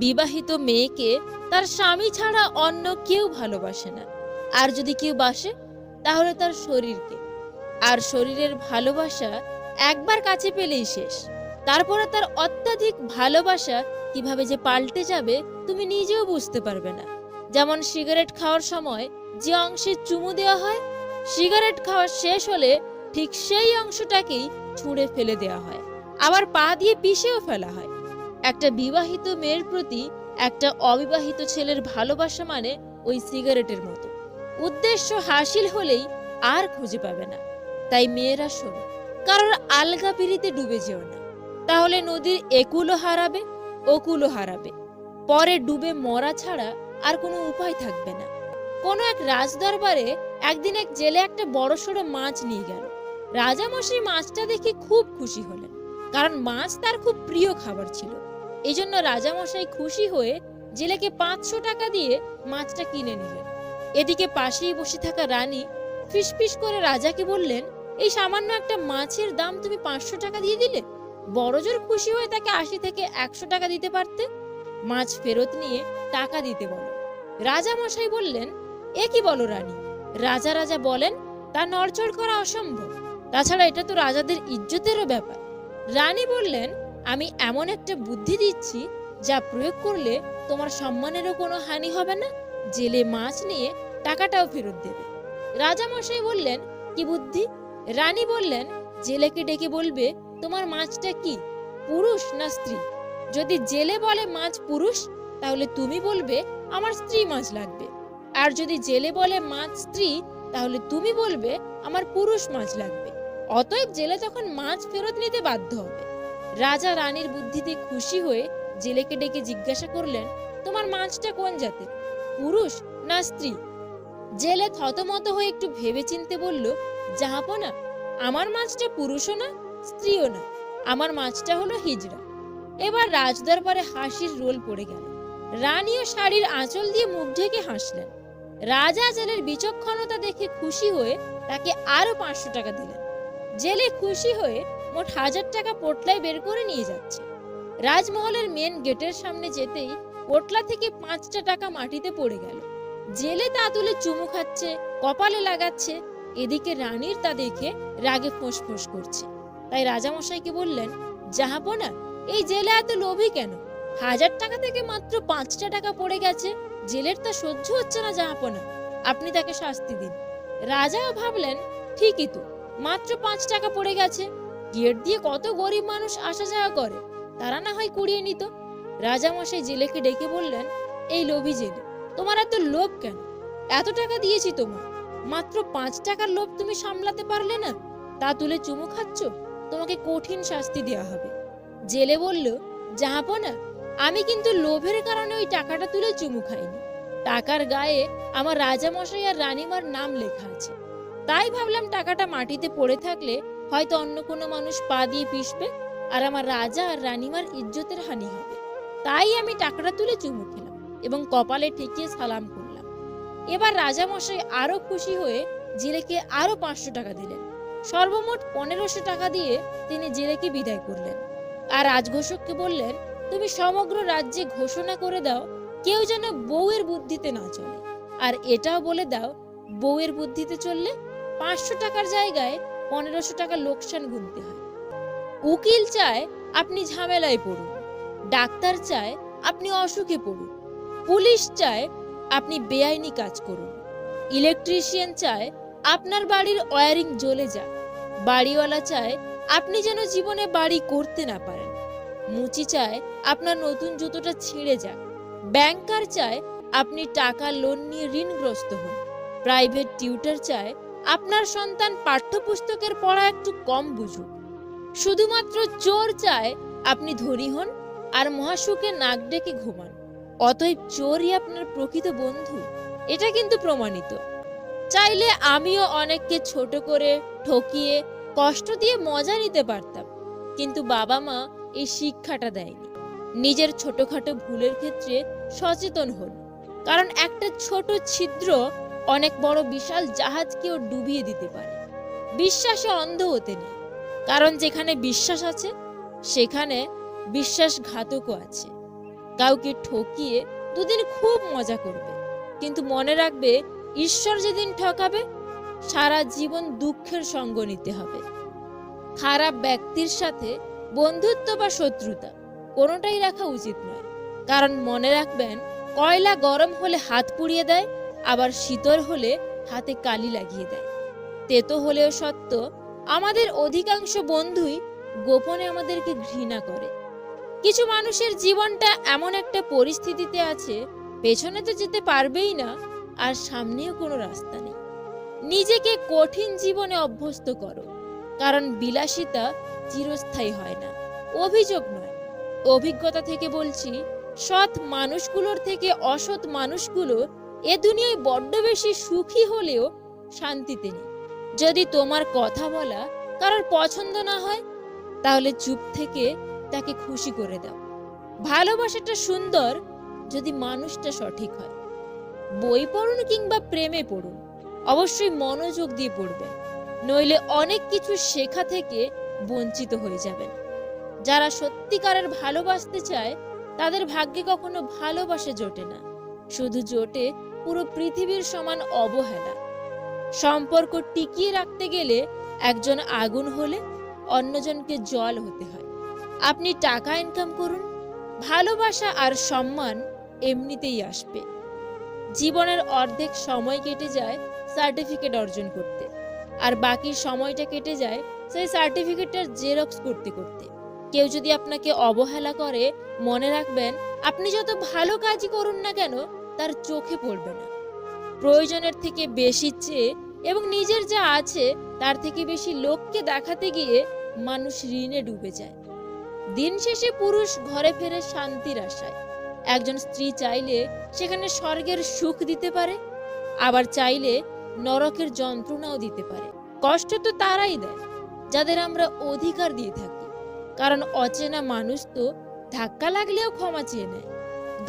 বিবাহিত মেয়েকে তার স্বামী ছাড়া অন্য কেউ ভালোবাসে না। আর যদি কেউ বাসে তাহলে তার শরীরকে। আর শরীরের ভালোবাসা একবার কাছে পেলেই শেষ। তারপরে তার অত্যাধিক ভালোবাসা কিভাবে যে পাল্টে যাবে তুমি নিজেও বুঝতে পারবে না। যেমন সিগারেট খাওয়ার সময় যে অংশে চুমু দেওয়া হয়, সিগারেট খাওয়া শেষ হলে ঠিক সেই অংশটাকেই ছুঁড়ে ফেলে দেওয়া হয়, আবার পা দিয়ে পিষেও ফেলা হয়। একটা বিবাহিত মেয়ের প্রতি একটা অবিবাহিত ছেলের ভালোবাসা মানে ওই সিগারেটের মতো, উদ্দেশ্য হাসিল হলেই আর খুঁজে পাবে না। তাই মেয়েরা শোনো, কারোর আলগা পিড়িতে ডুবে যেও না, তাহলে নদীর একুলও হারাবে ওকুলও হারাবে, পরে ডুবে মরা ছাড়া আর কোনো উপায় থাকবে না। কোনো এক রাজদরবারে একদিন এক জেলে একটা বড়সড় মাছ নিয়ে গেল। রাজামশাই মাছটা দেখে খুব খুশি হলেন, কারণ মাছ তার খুব প্রিয় খাবার ছিল। এই জন্য রাজামশাই খুশি হয়ে জেলেকে 500 টাকা দিয়ে মাছটা কিনে নিলেন। এদিকে পাশেই বসে থাকা রানী ফিসফিস করে রাজাকে বললেন, এই সামান্য একটা মাছের দাম তুমি 500 টাকা দিয়ে দিলে? বড়জোর খুশি হয়ে তাকে 80 থেকে 100 টাকা দিতে পারতে। মাছ ফেরত নিয়ে টাকা দিতে বলো। রাজামশাই বললেন, এ কি বলো রানী? রাজা রাজা বলেন তা নড়চড় করা অসম্ভব, তাছাড়া এটা তো রাজাদের ইজ্জতেরও ব্যাপার। রানী বললেন, আমি এমন একটা বুদ্ধি দিচ্ছি যা প্রয়োগ করলে তোমার সম্মানেরও কোনো হানি হবে না, জেলে মাছ নিয়ে টাকাটাও ফেরত দেবে। রাজামশাই বললেন, কি বুদ্ধি? রানী বললেন, জেলেকে ডেকে বলবে তোমার মাছটা কি, পুরুষ না স্ত্রী? যদি জেলে বলে মাছ পুরুষ, তাহলে তুমি বলবে আমার স্ত্রী মাছ লাগবে। আর যদি জেলে বলে মাছ স্ত্রী, তাহলে তুমি বলবে আমার পুরুষ মাছ লাগবে। অতএব জেলে তখন মাছ ফেরত নিতে বাধ্য হবে। রাজা রানীর বুদ্ধিতে খুশি হয়ে জেলেকে ডেকে জিজ্ঞাসা করলেন, তোমার মাছটা কোন জাতের, পুরুষ না স্ত্রী? জেলে থতমত হয়ে একটু ভেবে চিনতে বলল, জাহাপনা, আমার মাছটা পুরুষও না স্ত্রীও না, আমার মাছটা হলো হিজড়া। এবার রাজদরবারে হাসির রোল পড়ে গেল। রানীও শাড়ির আঁচল দিয়ে মুখ ঢেকে হাসলেন। রাজা জেলের বিচক্ষণতা দেখে খুশি হয়ে তাকে আরো 500 টাকা দিলেন। জেলে খুশি হয়ে মোট 1000 টাকা পোটলায় বের করে নিয়ে যাচ্ছে। রাজমহলের মেন গেটের সামনে যেতেই পোটলা থেকে 5টা টাকা মাটিতে পড়ে গেল। জেলে তা তুলে চুমু খাচ্ছে, কপালে লাগাচ্ছে। এদিকে রানীর তা দেখে রাগে ফোঁস করছে। তাই রাজামশাইকে বললেন, জাহাপনা, এই জেলে এত লোভী কেন? 1000 টাকা থেকে মাত্র 5টা টাকা পড়ে গেছে, জেলের তা সহ্য হচ্ছে না জাহাপনা, আপনি তাকে শাস্তি দিন। রাজাও ভাবলেন, ঠিকই তো, মাত্র 5 টাকা পড়ে গেছে, গেট দিয়ে কত গরিব মানুষ আসা যাওয়া করে, তারা না হয় কুড়িয়ে নিত। রাজামশাই জেলেকে ডেকে বললেন, এই লোভী জেলে, তোমার এত লোভ কেন? এত টাকা দিয়েছি তোমার, মাত্র 5 টাকার লোভ তুমি সামলাতে পারলে না, তা তুলে চুমু খাচ্ছ, তোমাকে কঠিন শাস্তি দেওয়া হবে। জেলে বলল, জাহাপনা, আমি কিন্তু লোভের কারণে ওই টাকাটা তুলে চুমু খাইনি। টাকার গায়ে আমার রাজামশাই আর রানীমার নাম লেখা আছে, তাই ভাবলাম টাকাটা মাটিতে পড়ে থাকলে হয়তো অন্য কোনো মানুষ পা দিয়ে পিষবে আর আমার রাজা আর রানীমার ইজ্জতের হানি হবে। তাই আমি টাকাটা তুলে চুমু খেলাম এবং কপালে ঠেকিয়ে সালাম করলাম। এবার রাজামশাই আরো খুশি হয়ে জেলেকে আরো 500 টাকা দিলেন। সর্বমোট 1500 টাকা দিয়ে তিনি জেলেকে বিদায় করলেন। আর রাজঘোষককে বললেন, তুমি সমগ্র রাজ্যে ঘোষণা করে দাও, কেউ যেন বউয়ের বুদ্ধিতে না চলে। আর এটাও বলে দাও, বউয়ের বুদ্ধিতে চললে 500 টাকার জায়গায় 1500 টাকা লোকসান গুনতে হয়। উকিল চায় আপনি ঝামেলায় পড়ুন, ডাক্তার চায় আপনি অসুখে পড়ুন, পুলিশ চায় আপনি বেআইনি কাজ করুন, ইলেকট্রিশিয়ান চায় আপনার বাড়ির ওয়্যারিং জ্বলে যাক, বাড়িওয়ালা চায় আপনি যেন জীবনে বাড়ি করতে না পারেন, মুচি চায় আপনার নতুন জুতোটা ছিঁড়ে যাক, ব্যাংকার চায় আপনি টাকা লোন নিয়ে ঋণগ্রস্ত হন, প্রাইভেট টিউটর চায় আপনার সন্তান পাঠ্যপুস্তকের পড়া একটু কম বুঝুক, শুধুমাত্র চোর চায় আপনি ধনী হন আর মহাসুখে নাক ডেকে ঘুমান। অতএব চোরই আপনার প্রকৃত বন্ধু, এটা কিন্তু প্রমাণিত। চাইলে আমিও অনেককে ছোট করে, ঠকিয়ে, কষ্ট দিয়ে মজা নিতে পারতাম, কিন্তু বাবা মা এই শিক্ষাটা দেয়নি। নিজের ছোটখাটো ভুলের ক্ষেত্রে সচেতন হন, কারণ একটা ছোট ছিদ্র অনেক বড় বিশাল জাহাজকেও ডুবিয়ে দিতে পারে। বিশ্বাসে অন্ধ হতে নেই, কারণ যেখানে বিশ্বাস আছে সেখানে বিশ্বাসঘাতকও আছে। কাউকে ঠকিয়ে দুদিন খুব মজা করবে, কিন্তু মনে রাখবে ঈশ্বর যেদিন ঠকাবে সারা জীবন দুঃখের সঙ্গ নিতে হবে। খারাপ ব্যক্তির সাথে বন্ধুত্ব বা শত্রুতা কোনোটাই রাখা উচিত নয়, কারণ মনে রাখবেন কয়লা গরম হলে হাত পুড়িয়ে দেয়, আবার শীতল হলে হাতে কালি লাগিয়ে দেয়। তেতো হলেও সত্য, আমাদের অধিকাংশ বন্ধুই গোপনে আমাদেরকে ঘৃণা করে। কিছু মানুষের জীবনটা এমন একটা পরিস্থিতিতে আছে, পেছনে তো যেতে পারবেই না, আর সামনেও কোনো রাস্তা নেই। নিজেকে কঠিন জীবনে অভ্যস্ত করো, কারণ বিলাসিতা চিরস্থায়ী হয় না। অভিযোগ নয়, অভিজ্ঞতা থেকে বলছি, সৎ মানুষগুলোর থেকে অসৎ মানুষগুলো এ দুনিয়ায় বড্ড বেশি সুখী হলেও শান্তিতে নেই। যদি তোমার কথা বলা কারোর পছন্দ না হয়, তাহলে চুপ থেকে তাকে খুশি করে দাও। ভালোবাসাটা সুন্দর যদি মানুষটা সঠিক হয়। বই পড়ুন কিংবা প্রেমে পড়ুন, অবশ্যই মনোযোগ দিয়ে পড়বেন, নইলে অনেক কিছু শেখা থেকে বঞ্চিত হয়ে যাবেন। যারা সত্যিকারের ভালোবাসতে চায় তাদের ভাগ্যে কখনো ভালোবাসা জোটে না, শুধু জোটে পুরো পৃথিবীর সমান অবহেলা। সম্পর্ক টিকিয়ে রাখতে গেলে একজন আগুন হলে অন্যজনকে জল হতে হয়। আপনি টাকা ইনকাম করুন, ভালোবাসা আর সম্মান এমনিতেই আসবে। জীবনের অর্ধেক সময় কেটে যায় সার্টিফিকেট অর্জন করতে, আর বাকি সময়টা কেটে যায় সেই সার্টিফিকেটটার জেরক্স করতে করতে। কেউ যদি আপনাকে অবহেলা করে, মনে রাখবেন আপনি যত ভালো কাজই করুন না কেন তার চোখে পড়বে না। প্রয়োজনের থেকে বেশি চেয়ে এবং নিজের যা আছে তার থেকে বেশি লোককে দেখাতে গিয়ে মানুষ ঋণে ডুবে যায়। দিন শেষে পুরুষ ঘরে ফেরে শান্তির আশায়। একজন স্ত্রী চাইলে সেখানে স্বর্গের সুখ দিতে পারে, আবার চাইলে নরকের যন্ত্রণাও দিতে পারে। কষ্ট তো তারাই দেয় যাদের আমরা অধিকার দিয়ে থাকি, কারণ অচেনা মানুষ তো ধাক্কা লাগলেও ক্ষমা চেয়ে নেয়।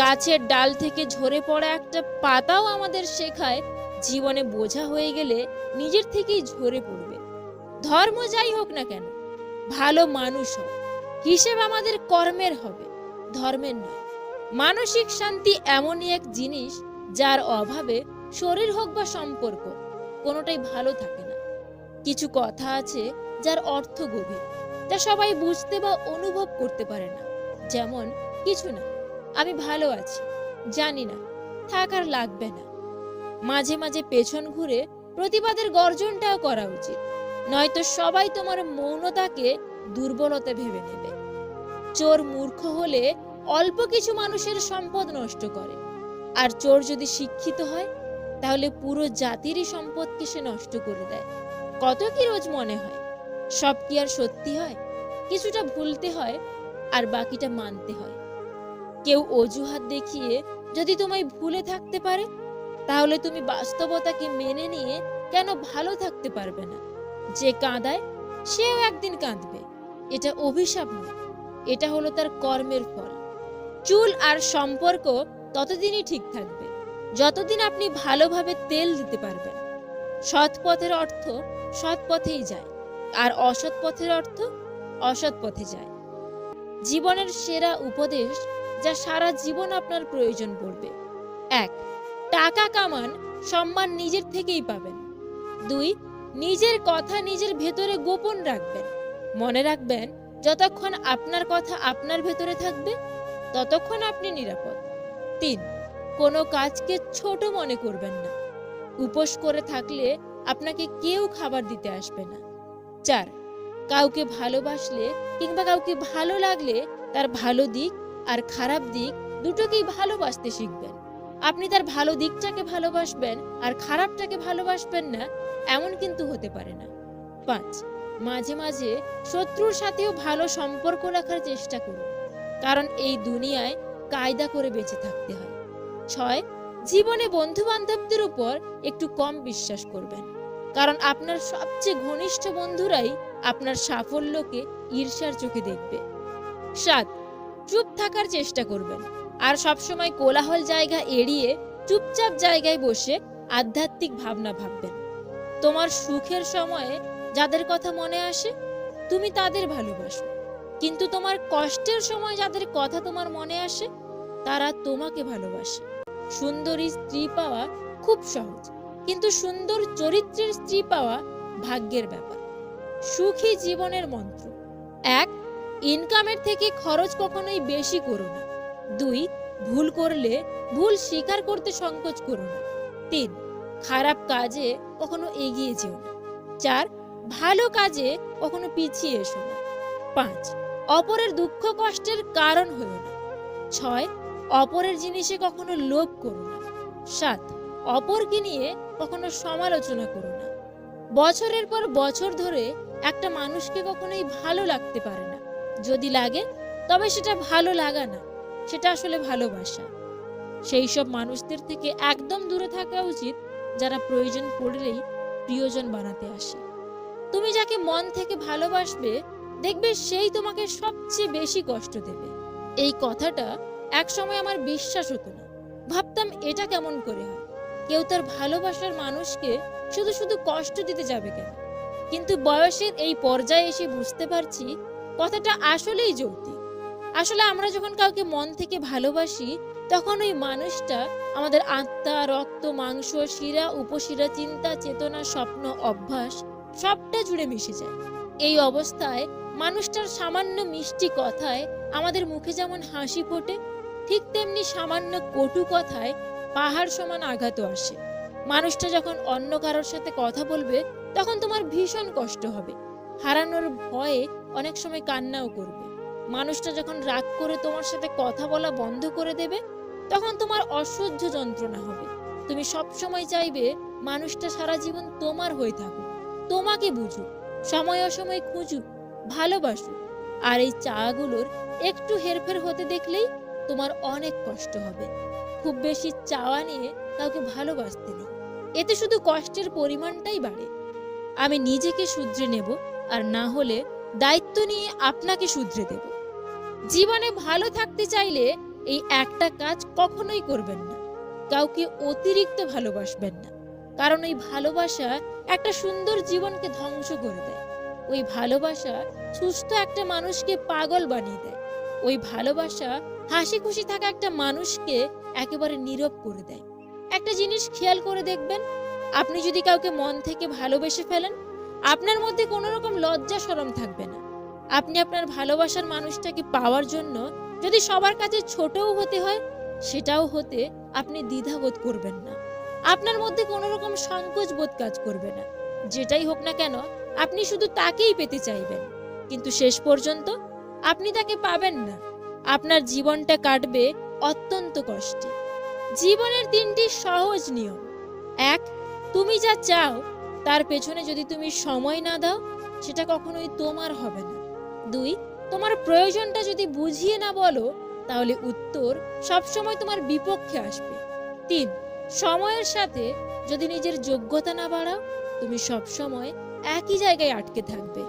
গাছের ডাল থেকে ঝরে পড়া একটা পাতাও আমাদের শেখায় জীবনে বোঝা হয়ে গেলে নিজের থেকেই ঝরে পড়বে। ধর্ম যাই হোক না কেন, ভালো মানুষ হোক, হিসেব আমাদের কর্মের হবে, ধর্মের নয়। মানসিক শান্তি এমনই এক জিনিস যার অভাবে শরীর হোক বা সম্পর্ক কোনোটাই ভালো থাকে না। কিছু কথা আছে যার অর্থ গভীর, যা সবাই বুঝতে বা অনুভব করতে পারে না। যেমন, কিছু না, আমি ভালো আছি, জানি না, থাকার লাগবে না। মাঝে মাঝে পেছন ঘুরে প্রতিবাদের গর্জনটাও করা উচিত, নয়তো সবাই তোমার মৌনতাকে দুর্বলতা ভেবে নেবে। চোর মূর্খ হলে অল্প কিছু মানুষের সম্পদ নষ্ট করে, আর চোর যদি শিক্ষিত হয় তাহলে পুরো জাতিরই সম্পদকে সে নষ্ট করে দেয়। কত কি রোজ মনে হয়, সব কি আর সত্যি হয়? কিছুটা ভুলতে হয় আর বাকিটা মানতে হয়। কেউ অজুহাত দেখিয়ে যদি তোমায় ভুলে থাকতে পারে, তাহলে তুমি বাস্তবতাকে মেনে নিয়ে কেন ভালো থাকতে পারবে না? যে কাঁদায় সেও একদিন কাঁদবে, এটা অভিশাপ নয়, এটা হলো তার কর্মের ফল। চুল আর সম্পর্ক ততদিনই ঠিক থাকবে যতদিন আপনি ভালোভাবে তেল দিতে পারবেন। সৎ পথের অর্থ সৎ পথেই যায়, আর অসৎ পথের অর্থ অসৎ পথে যায়। জীবনের সেরা উপদেশ যা সারা জীবন আপনার প্রয়োজন পড়বে: 1. টাকা কামান, সম্মান নিজের থেকেই পাবেন। 2. নিজের কথা নিজের ভেতরে গোপন রাখবেন। মনে রাখবেন, যতক্ষণ আপনার কথা আপনার ভেতরে থাকবে ততক্ষণ আপনি নিরাপদ। 3. কোনো কাজকে ছোট মনে করবেন না। উপোস করে থাকলে আপনাকে কেউ খাবার দিতে আসবে না। 4. কাউকে ভালোবাসলে কিংবা কাউকে ভালো লাগলে তার ভালো দিক আর খারাপ দিক দুটোকেই ভালোবাসতে শিখবেন। আপনি তার ভালো দিকটাকে ভালোবাসবেন আর খারাপটাকে ভালোবাসবেন না, এমন কিন্তু হতে পারে না। 5. মাঝে মাঝে শত্রুর সাথেও ভালো সম্পর্ক রাখার চেষ্টা করুন, কারণ এই দুনিয়ায় কায়দা করে বেঁচে থাকতে হয়। 6. জীবনে বন্ধু বান্ধবদের উপর একটু কম বিশ্বাস করবেন, কারণ আপনার সবচেয়ে ঘনিষ্ঠ বন্ধুরাই আপনার সাফল্যকে ঈর্ষার চোখে দেখবে। 7. চুপ থাকার চেষ্টা করবেন, আর সবসময় কোলাহল জায়গা এড়িয়ে চুপচাপ জায়গায় বসে আধ্যাত্মিক ভাবনা ভাববেন। তোমার সুখের সময়ে যাদের কথা মনে আসে তুমি তাদের ভালোবাসো, কিন্তু তোমার কষ্টের সময় যাদের কথা তোমার মনে আসে তারা তোমাকে ভালোবাসে। সুন্দরী স্ত্রী পাওয়া খুব সহজ, কিন্তু সুন্দর চরিত্রের স্ত্রী পাওয়া ভাগ্যের ব্যাপার। সুখী জীবনের মন্ত্র: 1. ইনকামের থেকে খরচ কখনোই বেশি করো না। 2. ভুল করলে ভুল স্বীকার করতে সংকোচ করো না। 3. খারাপ কাজে কখনো এগিয়ে যেও না। 4. ভালো কাজে কখনো পিছিয়ে এসো না। 5. অপরের দুঃখ কষ্টের কারণ হয়ো না। 6. অপরের জিনিসে কখনো লোভ করো না। 7. অপরকে নিয়ে কখনো সমালোচনা করো না। বছরের পর বছর ধরে একটা মানুষকে কখনোই ভালো লাগতে পারে না। যদি লাগে তবে সেটা ভালো লাগা না, সেটা আসলে ভালোবাসা। সেই সব মানুষদের থেকে একদম দূরে থাকা উচিত যারা প্রয়োজন পড়লেই প্রিয়জন বানাতে আসে। তুমি যাকে মন থেকে ভালোবাসবে, দেখবে সেই তোমাকে সবচেয়ে বেশি কষ্ট দেবে। এই কথাটা একসময় আমার বিশ্বাস হতো না। ভাবতাম এটা কেমন করে হয়, কেউ তার ভালোবাসার মানুষকে শুধু শুধু কষ্ট দিতে যাবে কেন? কিন্তু বয়সের এই পর্যায়ে এসে বুঝতে পারছি কথাটা আসলেই যৌক্তিক। আসলে আমরা যখন কাউকে মন থেকে ভালোবাসি, তখন ওই মানুষটা আমাদের আত্মা, রক্ত, মাংস, শিরা, উপশিরা, চিন্তা, চেতনা, স্বপ্ন, অভ্যাস সবটা জুড়ে মিশে যায়। এই অবস্থায় মানুষটার সামান্য মিষ্টি কথায় আমাদের মুখে যেমন হাসি ফোটে, ঠিক তেমনি সামান্য কটু কথায় পাহাড় সমান আঘাতও আসে। মানুষটা যখন অন্য কারোর সাথে কথা বলবে, তখন তোমার ভীষণ কষ্ট হবে, হারানোর ভয়ে অনেক সময় কান্নাও করবে। মানুষটা যখন রাগ করে তোমার সাথে কথা বলা বন্ধ করে দেবে, তখন তোমার অসহ্য যন্ত্রণা হবে। তুমি সবসময় চাইবে মানুষটা সারা জীবন তোমার হয়ে থাকুক, তোমাকে বুঝুক, সময় অসময় খুঁজুক, ভালোবাসুক। আর এই চাওয়াগুলোর একটু হেরফের হতে দেখলেই তোমার অনেক কষ্ট হবে। খুব বেশি চাওয়া নিয়ে কাউকে ভালোবাসতে নেই, এতে শুধু কষ্টের পরিমাণটাই বাড়ে। আমি নিজেকে শুধরে নেব, আর না হলে দায়িত্ব নিয়ে আপনাকে শুধরে দেব। জীবনে ভালো থাকতে চাইলে এই একটা কাজ কখনোই করবেন না: কাউকে অতিরিক্ত ভালোবাসবেন না। কারণ ওই ভালোবাসা একটা সুন্দর জীবনকে ধ্বংস করে দেয়। ওই ভালোবাসা সুস্থ একটা মানুষকে পাগল বানিয়ে দেয়। ওই ভালোবাসা হাসি খুশি থাকা একটা মানুষকে একেবারে নীরব করে দেয়। একটা জিনিস খেয়াল করে দেখবেন, আপনি যদি কাউকে মন থেকে ভালোবেসে ফেলেন, আপনার মধ্যে কোনো রকম লজ্জা শরম থাকবে না। আপনি আপনার ভালোবাসার মানুষটাকে পাওয়ার জন্য যদি সবার কাছে ছোটও হতে হয়, সেটাও হতে আপনি দ্বিধাবোধ করবেন না। আপনার মধ্যে কোনো রকম সংকোচ বোধ কাজ করবে না। যেটাই হোক না কেন, আপনি শুধু তাকেই পেতে চাইবেন, কিন্তু শেষ পর্যন্ত আপনি তাকে পাবেন না। আপনার জীবনটা কাটবে অত্যন্ত কষ্টে। জীবনের 3টি সহজ নিয়ম: 1. তুমি যা চাও তার পেছনে যদি তুমি সময় না দাও, সেটা কখনোই তোমার হবে না। 2. তোমার প্রয়োজনটা যদি বুঝিয়ে না বলো, তাহলে উত্তর সবসময় তোমার বিপক্ষে আসবে। 3. সময়ের সাথে যদি নিজের যোগ্যতা না বাড়াও, তুমি সবসময় একই জায়গায় আটকে থাকবে।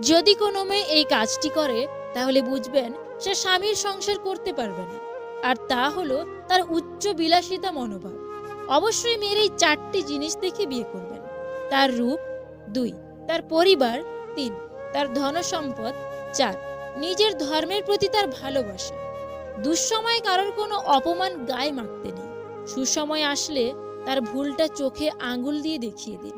যদি কোনো মেয়ে এই কাজটি করে, তাহলে বুঝবেন সে স্বামীর সংসার করতে পারবে না। আর তা হলো তার উচ্চ বিলাসিতা মনোভাব। অবশ্যই মেয়ের এই 4টি জিনিস দেখে বিয়ে করবেন: তার রূপ, 2. তার পরিবার, 3. তার ধনসম্পদ, 4. নিজের ধর্মের প্রতি তার ভালোবাসা। দুঃসময় কারোর কোনো অপমান গায়ে মাখতে নেই। সুসময় আসলে তার ভুলটা চোখে আঙুল দিয়ে দেখিয়ে দিন।